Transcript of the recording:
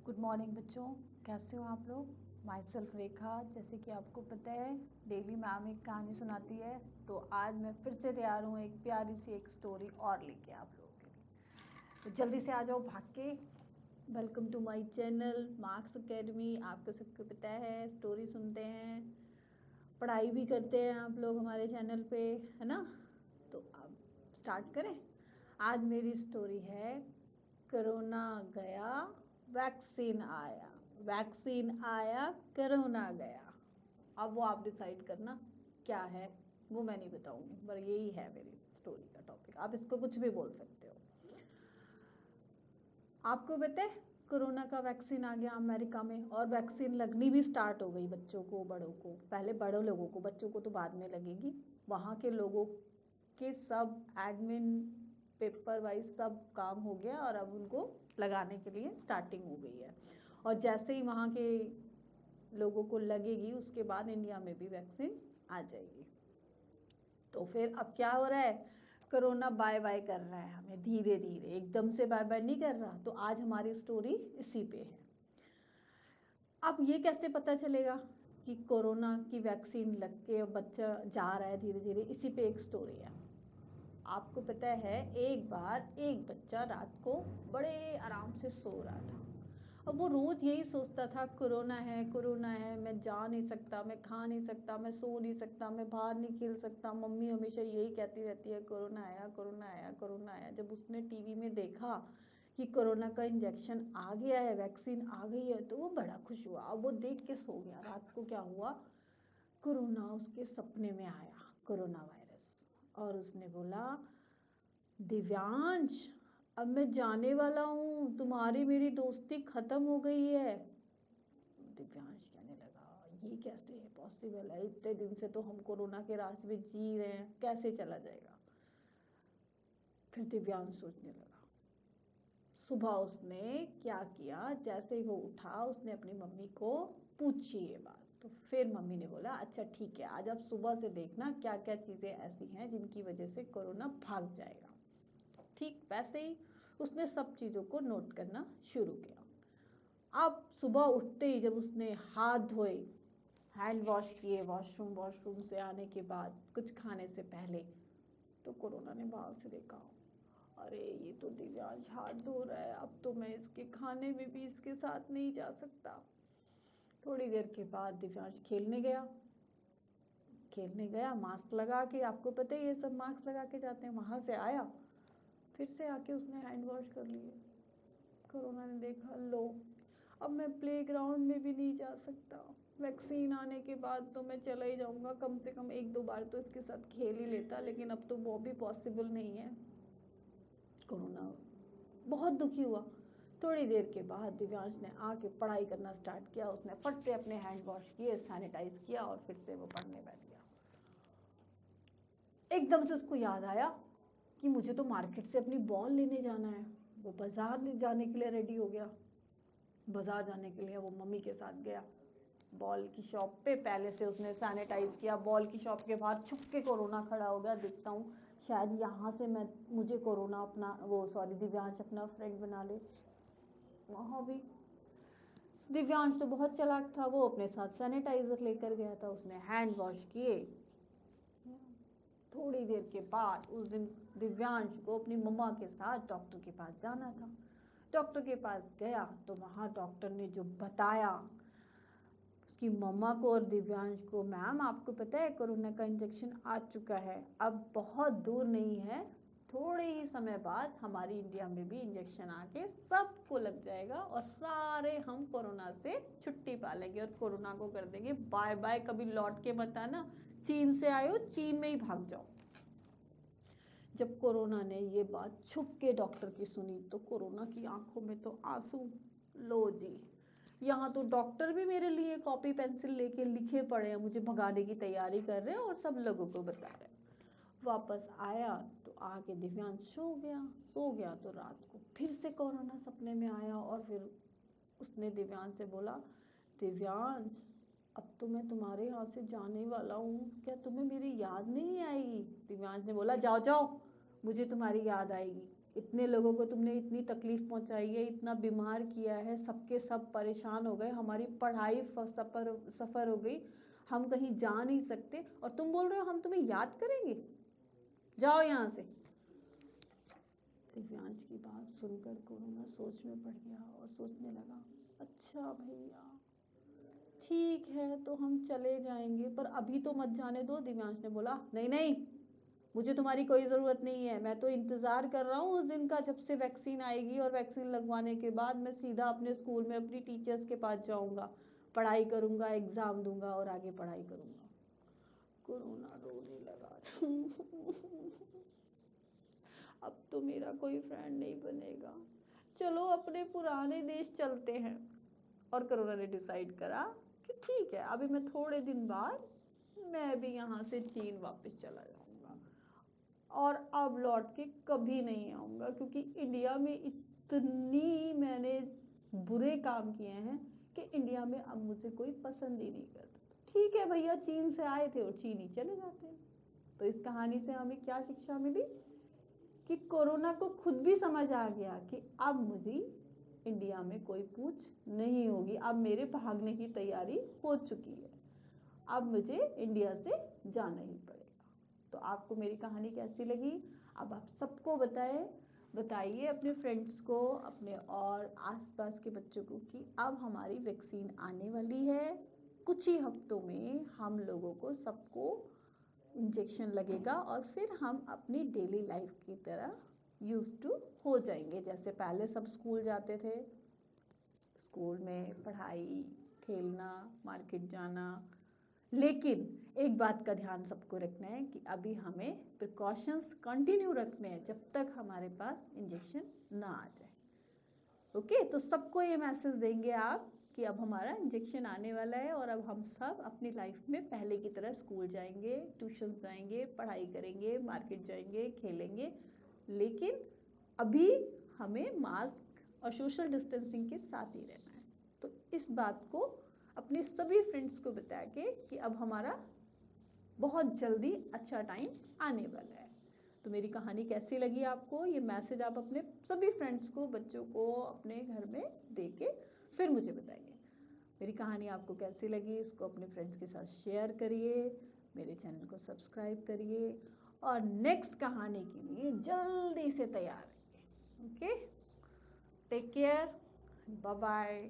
Good morning बच्चों, कैसे हो आप लोग। माई सेल्फ रेखा। जैसे कि आपको पता है डेली मैम एक कहानी सुनाती है, तो आज मैं फिर से तैयार हूँ एक प्यारी सी एक स्टोरी और लेके आप लोगों के लिए। तो जल्दी से आ जाओ भाग के। Welcome to my channel Marks Academy. आपको सबको पता है स्टोरी सुनते हैं, पढ़ाई भी करते हैं आप लोग हमारे चैनल पे, है ना। तो अब स्टार्ट करें। आज मेरी स्टोरी है कोरोना गया वैक्सीन आया, वैक्सीन आया कोरोना गया। अब वो आप डिसाइड करना क्या है, वो मैं नहीं बताऊंगी, पर यही है मेरी स्टोरी का टॉपिक। आप इसको कुछ भी बोल सकते हो। आपको पता है कोरोना का वैक्सीन आ गया अमेरिका में, और वैक्सीन लगनी भी स्टार्ट हो गई बच्चों को, बड़ों को। पहले बड़ों लोगों को, बच्चों को तो बाद में लगेगी। वहाँ के लोगों के सब एडमिन पेपर वाइज सब काम हो गया और अब उनको लगाने के लिए स्टार्टिंग हो गई है। और जैसे ही वहाँ के लोगों को लगेगी उसके बाद इंडिया में भी वैक्सीन आ जाएगी। तो फिर अब क्या हो रहा है, कोरोना बाय बाय कर रहा है हमें धीरे धीरे, एकदम से बाय बाय नहीं कर रहा। तो आज हमारी स्टोरी इसी पे है। अब ये कैसे पता चलेगा कि कोरोना की वैक्सीन लग के बच्चा जा रहा है धीरे धीरे, इसी पे एक स्टोरी है। आपको पता है एक बार एक बच्चा रात को बड़े आराम से सो रहा था। अब वो रोज़ यही सोचता था कोरोना है, मैं जा नहीं सकता, मैं खा नहीं सकता, मैं सो नहीं सकता, मैं बाहर नहीं खेल सकता। मम्मी हमेशा यही कहती रहती है कोरोना आया, कोरोना आया, कोरोना आया। जब उसने टीवी में देखा कि कोरोना का इंजेक्शन आ गया है, वैक्सीन आ गई है, तो वो बड़ा खुश हुआ। अब वो देख के सो गया। रात को क्या हुआ, कोरोना उसके सपने में आया, कोरोना वायरस। और उसने बोला दिव्यांश अब मैं जाने वाला हूँ, तुम्हारी मेरी दोस्ती खत्म हो गई है। दिव्यांश कहने लगा ये कैसे है पॉसिबल है, इतने दिन से तो हम कोरोना के राज में जी रहे हैं, कैसे चला जाएगा। फिर दिव्यांश सोचने लगा। सुबह उसने क्या किया, जैसे ही वो उठा उसने अपनी मम्मी को पूछी ये बात। तो फिर मम्मी ने बोला अच्छा ठीक है, आज आप सुबह से देखना क्या क्या चीज़ें ऐसी हैं जिनकी वजह से कोरोना भाग जाएगा। ठीक वैसे ही उसने सब चीज़ों को नोट करना शुरू किया। अब सुबह उठते ही जब उसने हाथ धोए, हैंड वॉश किए, वॉशरूम से आने के बाद, कुछ खाने से पहले, तो कोरोना ने बाहर से देखा, अरे ये तो दिव्यांश हाथ धो रहा है, अब तो मैं इसके खाने में भी इसके साथ नहीं जा सकता। थोड़ी देर के बाद दिव्यांश खेलने गया मास्क लगा के। आपको पता है ये सब मास्क लगा के जाते हैं। वहाँ से आया, फिर से आके उसने हैंड वॉश कर लिए। कोरोना ने देखा लो अब मैं प्लेग्राउंड में भी नहीं जा सकता, वैक्सीन आने के बाद तो मैं चला ही जाऊंगा, कम से कम एक दो बार तो इसके साथ खेल ही लेता, लेकिन अब तो वो भी पॉसिबल नहीं है। कोरोना बहुत दुखी हुआ। थोड़ी देर के बाद दिव्यांश ने आके पढ़ाई करना स्टार्ट किया। उसने फट से अपने हैंड वॉश किए, सैनिटाइज किया और फिर से वो पढ़ने बैठ गया। एकदम से उसको याद आया कि मुझे तो मार्केट से अपनी बॉल लेने जाना है। वो बाज़ार जाने के लिए रेडी हो गया। बाज़ार जाने के लिए वो मम्मी के साथ गया। बॉल की शॉप पे पहले से उसने सैनिटाइज किया। बॉल की शॉप के बाहर छुप के कोरोना खड़ा हो गया। देखता हूँ शायद यहाँ से मुझे कोरोना दिव्यांश अपना फ्रेंड बना ले। वहाँ भी दिव्यांश तो बहुत चालाक था, वो अपने साथ सैनिटाइजर लेकर गया था। उसने हैंड वॉश किए। थोड़ी देर के बाद उस दिन दिव्यांश को अपनी मम्मा के साथ डॉक्टर के पास जाना था। डॉक्टर के पास गया तो वहाँ डॉक्टर ने जो बताया उसकी मम्मा को और दिव्यांश को, मैम आपको पता है कोरोना का इंजेक्शन आ चुका है, अब बहुत दूर नहीं है, थोड़े ही समय बाद हमारी इंडिया में भी इंजेक्शन आके सबको लग जाएगा और सारे हम कोरोना से छुट्टी पा लेंगे और कोरोना को कर देंगे बाय बाय, कभी लौट के मत आना, चीन से आए हो चीन में ही भाग जाओ। जब कोरोना ने ये बात छुप के डॉक्टर की सुनी तो कोरोना की आंखों में तो आंसू। लो जी, यहाँ तो डॉक्टर भी मेरे लिए कॉपी पेंसिल लेके लिखे पड़े हैं, मुझे भगाने की तैयारी कर रहे हैं और सब लोगों को बता रहे हैं। वापस आया तो आके दिव्यांश सो गया तो रात को फिर से कोरोना सपने में आया और फिर उसने दिव्यांश से बोला दिव्यांश अब तो मैं तुम्हारे यहाँ से जाने वाला हूँ, क्या तुम्हें मेरी याद नहीं आएगी। दिव्यांश ने बोला जाओ जाओ, मुझे तुम्हारी याद आएगी। इतने लोगों को तुमने इतनी तकलीफ पहुंचाई है, इतना बीमार किया है, सबके सब परेशान हो गए, हमारी पढ़ाई सफ़र हो गई, हम कहीं जा नहीं सकते, और तुम बोल रहे हो हम तुम्हें याद करेंगे, जाओ यहाँ से। दिव्यांश की बात सुनकर कोरोना सोच में पड़ गया और सोचने लगा, अच्छा भैया ठीक है तो हम चले जाएंगे, पर अभी तो मत जाने दो। दिव्यांश ने बोला, नहीं नहीं, मुझे तुम्हारी कोई ज़रूरत नहीं है, मैं तो इंतज़ार कर रहा हूँ उस दिन का जब से वैक्सीन आएगी, और वैक्सीन लगवाने के बाद मैं सीधा अपने स्कूल में अपनी टीचर्स के पास जाऊँगा, पढ़ाई करूँगा, एग्ज़ाम दूंगा और आगे पढ़ाई करूँगा। कोरोना रोने लगा। अब तो मेरा कोई फ्रेंड नहीं बनेगा, चलो अपने पुराने देश चलते हैं। और कोरोना ने डिसाइड करा कि ठीक है, अभी मैं थोड़े दिन बाद मैं भी यहाँ से चीन वापस चला जाऊँगा, और अब लौट के कभी नहीं आऊँगा, क्योंकि इंडिया में इतनी मैंने बुरे काम किए हैं कि इंडिया में अब मुझे कोई पसंद ही नहीं करता। ठीक है भैया, चीन से आए थे और चीन ही चले जाते हैं। तो इस कहानी से हमें क्या शिक्षा मिली कि कोरोना को खुद भी समझ आ गया कि अब मुझे इंडिया में कोई पूछ नहीं होगी, अब मेरे भागने की तैयारी हो चुकी है, अब मुझे इंडिया से जाना ही पड़ेगा। तो आपको मेरी कहानी कैसी लगी, अब आप सबको बताइए अपने फ्रेंड्स को, अपने और आसपास के बच्चों को कि अब हमारी वैक्सीन आने वाली है, कुछ ही हफ्तों में हम लोगों को सबको इंजेक्शन लगेगा, और फिर हम अपनी डेली लाइफ की तरह यूज्ड टू हो जाएंगे, जैसे पहले सब स्कूल जाते थे, स्कूल में पढ़ाई, खेलना, मार्केट जाना। लेकिन एक बात का ध्यान सबको रखना है कि अभी हमें प्रिकॉशंस कंटिन्यू रखने हैं जब तक हमारे पास इंजेक्शन ना आ जाए। ओके, तो सबको ये मैसेज देंगे आप कि अब हमारा इंजेक्शन आने वाला है, और अब हम सब अपनी लाइफ में पहले की तरह स्कूल जाएंगे, ट्यूशन जाएंगे, पढ़ाई करेंगे, मार्केट जाएंगे, खेलेंगे, लेकिन अभी हमें मास्क और सोशल डिस्टेंसिंग के साथ ही रहना है। तो इस बात को अपने सभी फ्रेंड्स को बता के कि अब हमारा बहुत जल्दी अच्छा टाइम आने वाला है। तो मेरी कहानी कैसी लगी आपको, ये मैसेज आप अपने सभी फ्रेंड्स को, बच्चों को अपने घर में दे के फिर मुझे बताइए मेरी कहानी आपको कैसी लगी। इसको अपने फ्रेंड्स के साथ शेयर करिए, मेरे चैनल को सब्सक्राइब करिए, और नेक्स्ट कहानी के लिए जल्दी से तैयार रहिए। Okay, take care, bye bye.